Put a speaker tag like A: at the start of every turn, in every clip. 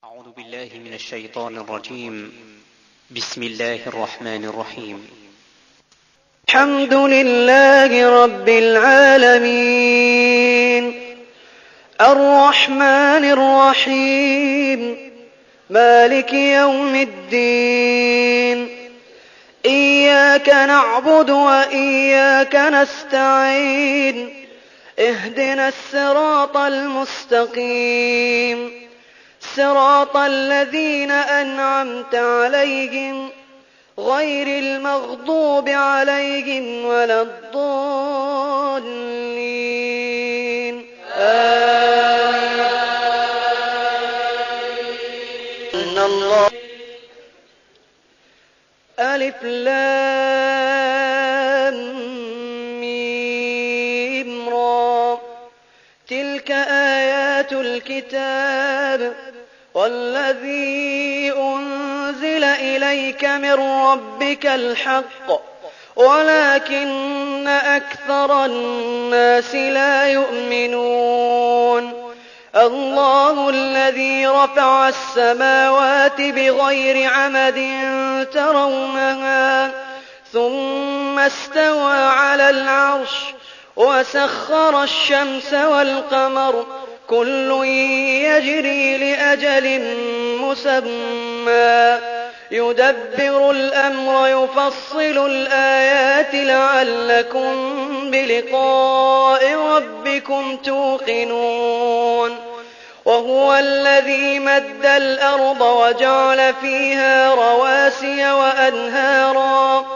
A: أعوذ بالله من الشيطان الرجيم. بسم الله الرحمن الرحيم.
B: الحمد لله رب العالمين الرحمن الرحيم مالك يوم الدين إياك نعبد وإياك نستعين اهدنا الصراط المستقيم صراط الذين أنعمت عليهم غير المغضوب عليهم ولا الضالين آمين. ألف لام ميم را تلك آيات الكتاب والذي أنزل إليك من ربك الحق ولكن أكثر الناس لا يؤمنون. الله الذي رفع السماوات بغير عمد ترونها ثم استوى على العرش وسخر الشمس والقمر كل يجري لأجل مسمى يدبر الأمر يفصل الآيات لعلكم بلقاء ربكم توقنون. وهو الذي مد الأرض وجعل فيها رواسي وأنهارا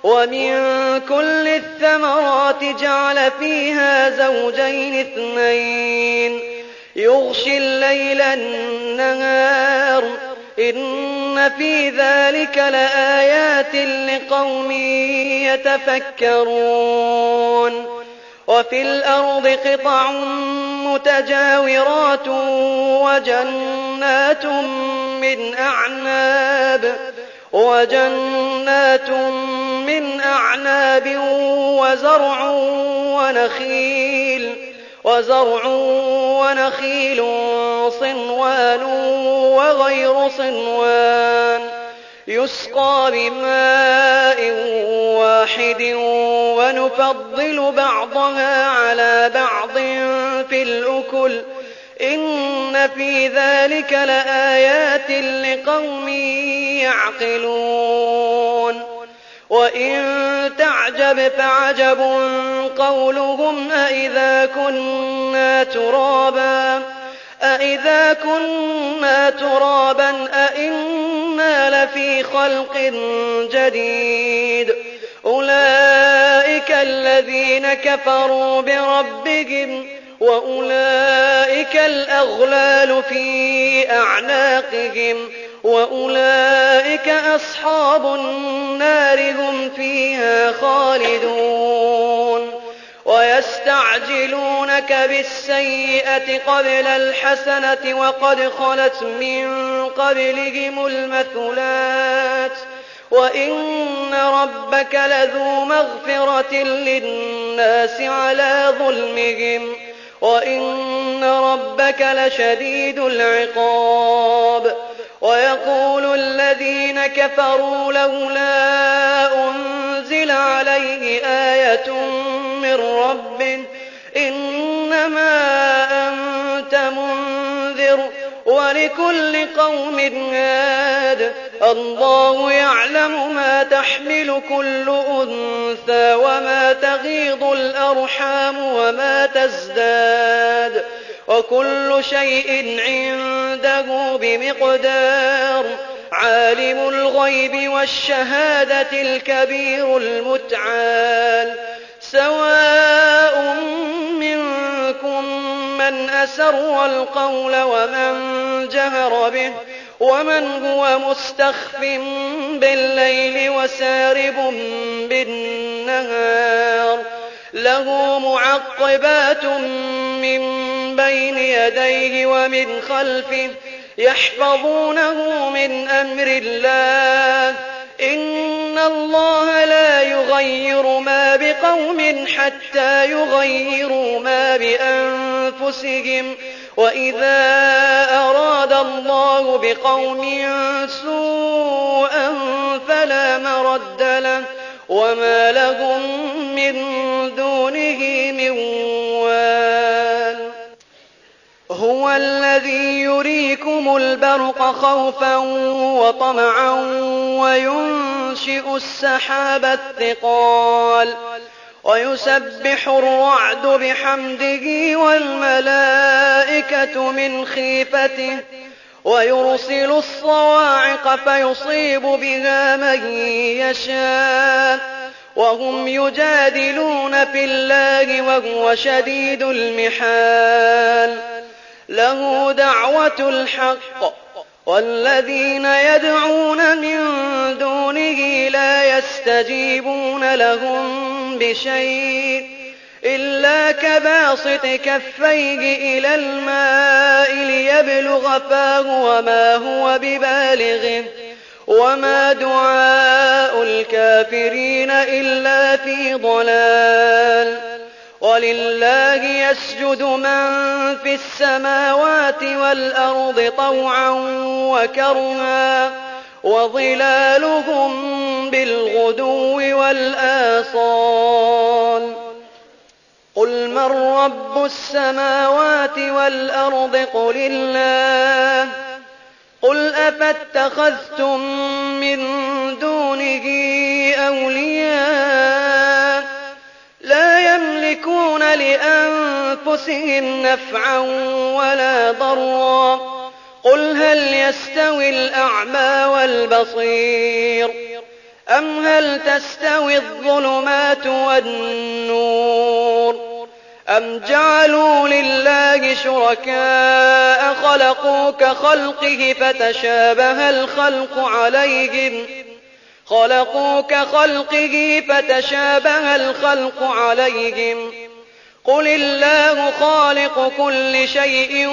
B: ومن كل الثمرات جعل فيها زوجين اثنين يغشي الليل النهار إن في ذلك لآيات لقوم يتفكرون. وفي الأرض قطع متجاورات وجنات من أعناب وزرع ونخيل صنوان وغير صنوان يسقى بماء واحد ونفضل بعضها على بعض في الأكل إن في ذلك لآيات لقوم يعقلون. وإن تعجب فعجب قولهم أإذا كنا ترابا أإنا لفي خلق جديد أولئك الذين كفروا بربهم وأولئك الأغلال في أعناقهم وأولئك أصحاب النار هم فيها خالدون. ويستعجلونك بالسيئة قبل الحسنة وقد خلت من قبلهم المثلات وإن ربك لذو مغفرة للناس على ظلمهم وإن ربك لشديد العقاب. ويقول الذين كفروا لولا أنزل عليه آية من ربه إنما أنت منذر ولكل قوم هاد الله يعلم ما تحمل كل أنثى وما تغيض الأرحام وما تزداد وكل شيء عنده بمقدار. عالم الغيب والشهادة الكبير المتعال سواء منكم من أسر القول ومن جهر به ومن هو مستخف بالليل وسارب بالنهار له معقبات من بين يديه ومن خلفه يحفظونه من أمر الله إن الله لا يغير ما بقوم حتى يغيروا ما بأنفسهم وإذا أراد الله بقوم سوءا فلا مرد له وما لهم من دونه من وال. هو الذي يريكم البرق خوفا وطمعا وينشئ السحاب الثقال ويسبح الرعد بحمده والملائكة من خيفته ويرسل الصواعق فيصيب بها من يشاء وهم يجادلون في الله وهو شديد المحال. له دعوة الحق والذين يدعون من دونه لا يستجيبون لهم بشيء إلا كباسط كفيه إلى الماء ليبلغ فاه وما هو ببالغه وما دعاء الكافرين إلا في ضلال. ولله يسجد من في السماوات والأرض طوعا وكرها وظلالهم بالغدو والآصال. قل من رب السماوات والأرض قل الله. قل أفاتخذتم من دونه أولياء لا يملكون لأنفسهم نفعا ولا ضرا. قل هل يستوي الأعمى والبصير أم هل تستوي الظلمات والنور أم جعلوا لله شركاء خلقوا كخلقه فتشابه الخلق عليهم. قل الله خالق كل شيء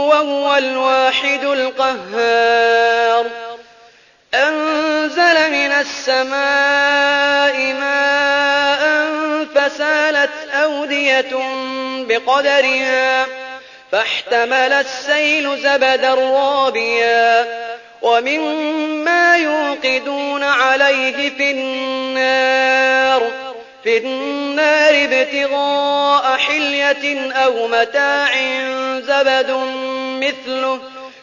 B: وهو الواحد القهار. أنزل من السماء ماء فسالت أودية بقدرها فاحتمل السيل زبدا رابيا ومما يوقدون عليه في النار ابتغاء حلية أو متاع زبد مثله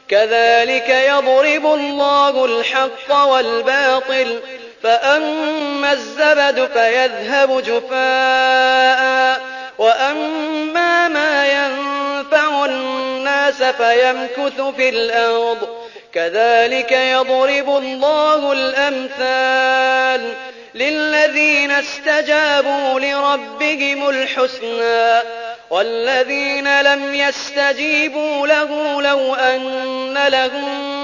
B: كذلك يضرب الله الحق والباطل فأما الزبد فيذهب جفاء وأما ما ينفع الناس فيمكث في الأرض كذلك يضرب الله الأمثال للذين استجابوا لربهم الحسنى والذين لم يستجيبوا له لو أن لهم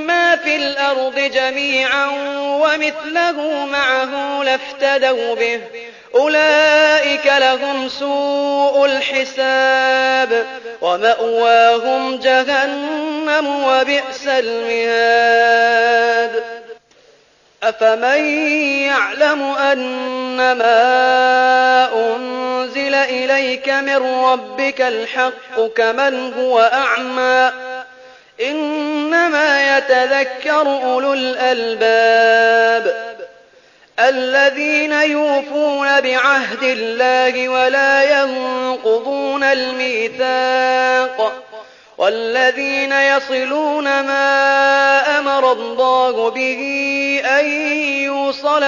B: ما في الأرض جميعا ومثله معه لافتدوا به أولئك لهم سوء الحساب ومأواهم جهنم وبئس المهاد. أفمن يعلم أنما أنزل إليك من ربك الحق كمن هو أعمى إنما يتذكر أولو الألباب الذين يوفون بعهد الله ولا ينقضون الميثاق والذين يصلون ما أمر الله به أن يوصل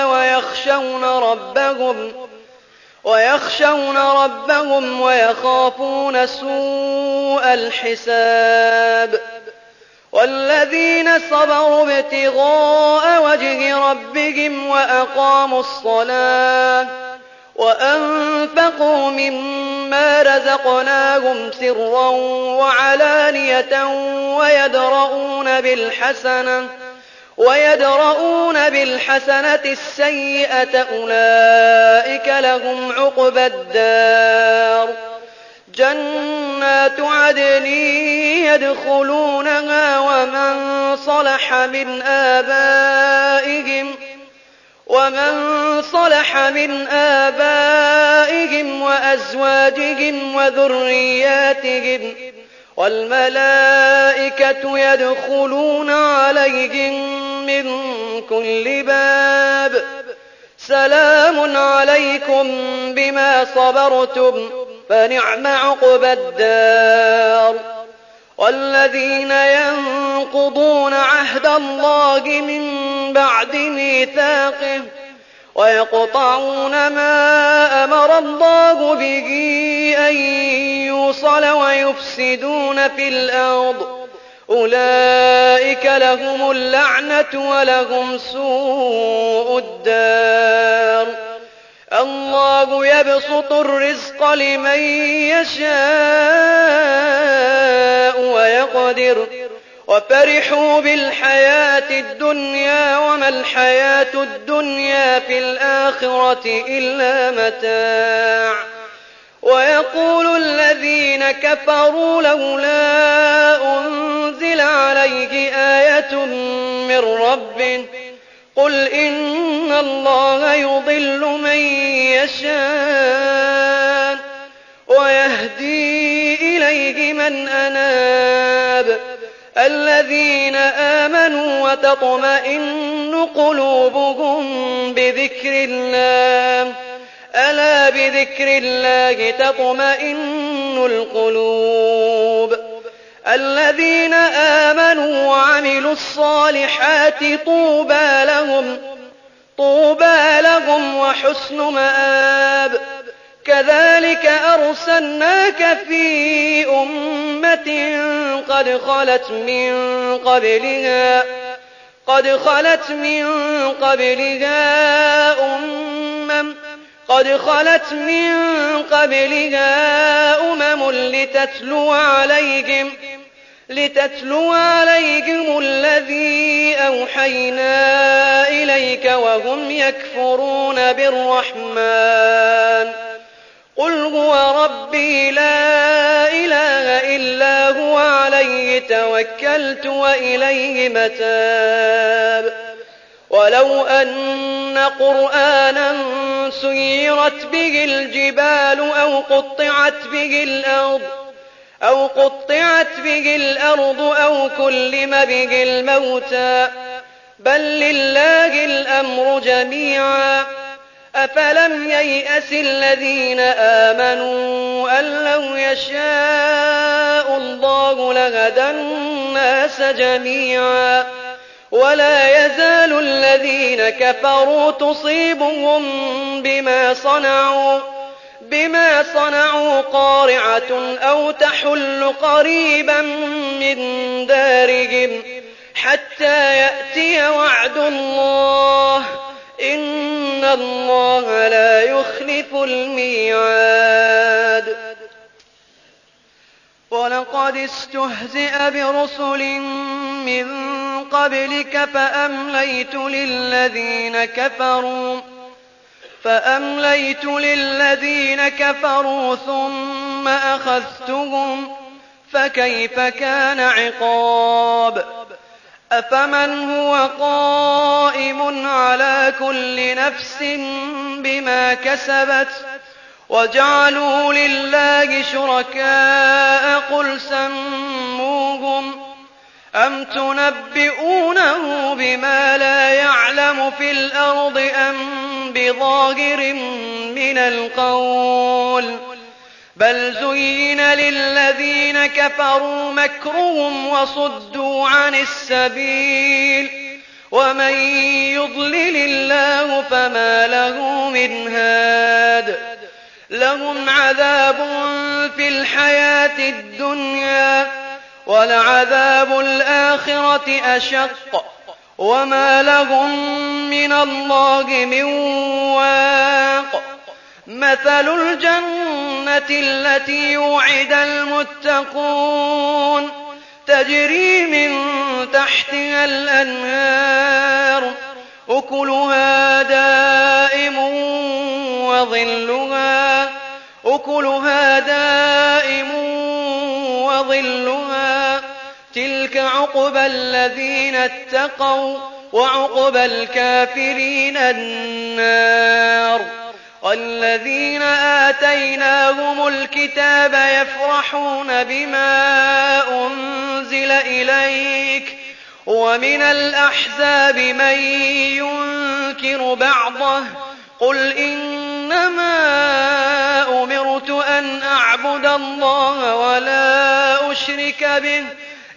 B: ويخشون ربهم ويخافون سوء الحساب والذين صبروا ابتغاء وجه ربهم وأقاموا الصلاة وأنفقوا مما رزقناهم سرا وعلانية ويدرؤون بالحسنة السيئة أولئك لهم عقبى الدار جنات عدن يدخلونها ومن صلح من آبائهم ومن صلح من آبائهم وأزواجهم وذرياتهم والملائكة يدخلون عليهم من كل باب سلام عليكم بما صبرتم فنعم عقبى الدار. والذين ينقضون عهد الله من بعد ميثاقه ويقطعون ما أمر الله به أن يوصل ويفسدون في الأرض أولئك لهم اللعنة ولهم سوء الدار. الله يبسط الرزق لمن يشاء ويقدر وفرحوا بالحياة الدنيا وما الحياة الدنيا في الآخرة إلا متاع. ويقول الذين كفروا لولا أنزل عليه آية من ربه قل إن الله يضل من يشاء ويهدي إليه من أناب. الذين آمنوا وتطمئن قلوبهم بذكر الله ألا بذكر الله تطمئن القلوب. الذين آمنوا وعملوا الصالحات طوبى لهم وحسن مآب. كذلك أرسلناك في أمة قد خلت من قبلها أمم لتتلو عليهم الذي أوحينا إليك وهم يكفرون بالرحمن قل هو ربي لا إله إلا هو عليه توكلت وإليه متاب. ولو أن قرآنا سيرت به الجبال أو قطعت به الأرض أو كلم به الموتى بل لله الأمر جميعا. أفلم ييأس الذين آمنوا أن لو يشاء الله لهدى الناس جميعا. ولا يزال الذين كفروا تصيبهم بما صنعوا قارعة أو تحل قريبا من دارهم حتى يأتي وعد الله إن الله لا يخلف الميعاد. ولقد استهزئ برسل من قبلك فأمليت للذين كفروا ثم أخذتهم فكيف كان عقاب. أفمن هو قائم على كل نفس بما كسبت وجعلوا لله شركاء قل سموهم أم تنبئونه بما لا يعلم في الأرض أم بظاهر من القول بل زين للذين كفروا مكرهم وصدوا عن السبيل ومن يضلل الله فما له من هاد. لهم عذاب في الحياة الدنيا ولعذاب الآخرة أشق وما لهم من الله من واق. مثل الجنة التي وعد المتقون تجري من تحتها الأنهار أكلها دائم وظلها تلك عقبى الذين اتقوا وعقبى الكافرين النار. والذين آتيناهم الكتاب يفرحون بما أنزل إليك ومن الأحزاب من ينكر بعضه قل إنما أمرت أن أعبد الله ولا أشرك به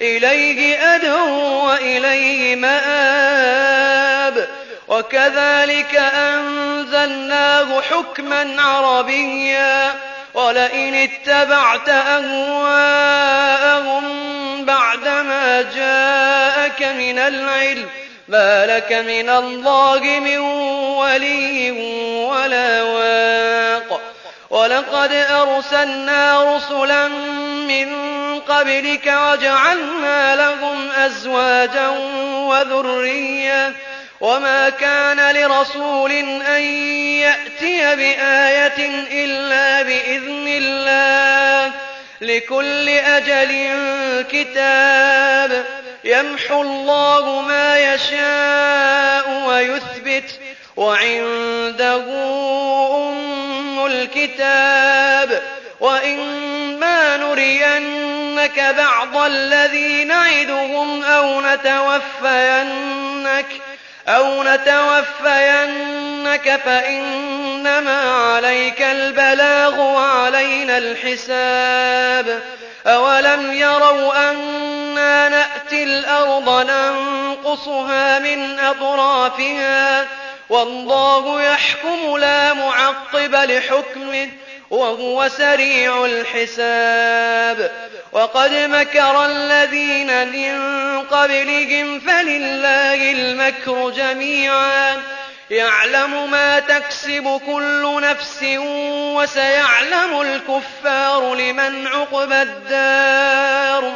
B: إليه أدعو وإليه مآب. وكذلك أنزلناه حكما عربيا ولئن اتبعت أهواءهم بعدما جاءك من العلم ما لك من الله من ولي ولا واق. ولقد أرسلنا رسلا من قبلك وجعلنا لهم أزواجا وذرية وما كان لرسول أن يأتي بآية إلا بإذن الله لكل أجل كتاب يمحو الله ما يشاء ويثبت وعنده أم الكتاب. وإما نرينك بعض الذي نعدهم أو نتوفينك فإنما عليك البلاغ وعلينا الحساب. أولم يروا أنا نأتي الأرض ننقصها من أطرافها والله يحكم لا معقب لحكمه وهو سريع الحساب. وقد مكر الذين من قبلهم فلله المكر جميعا يعلم ما تكسب كل نفس وسيعلم الكفار لمن عقبى الدار.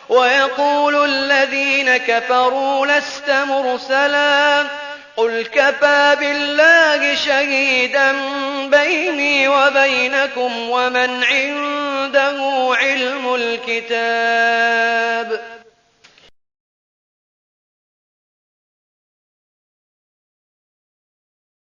B: ويقول الذين كفروا لست مرسلا قل كفى بالله شهيدا بيني وبينكم ومن عنده علم الكتاب.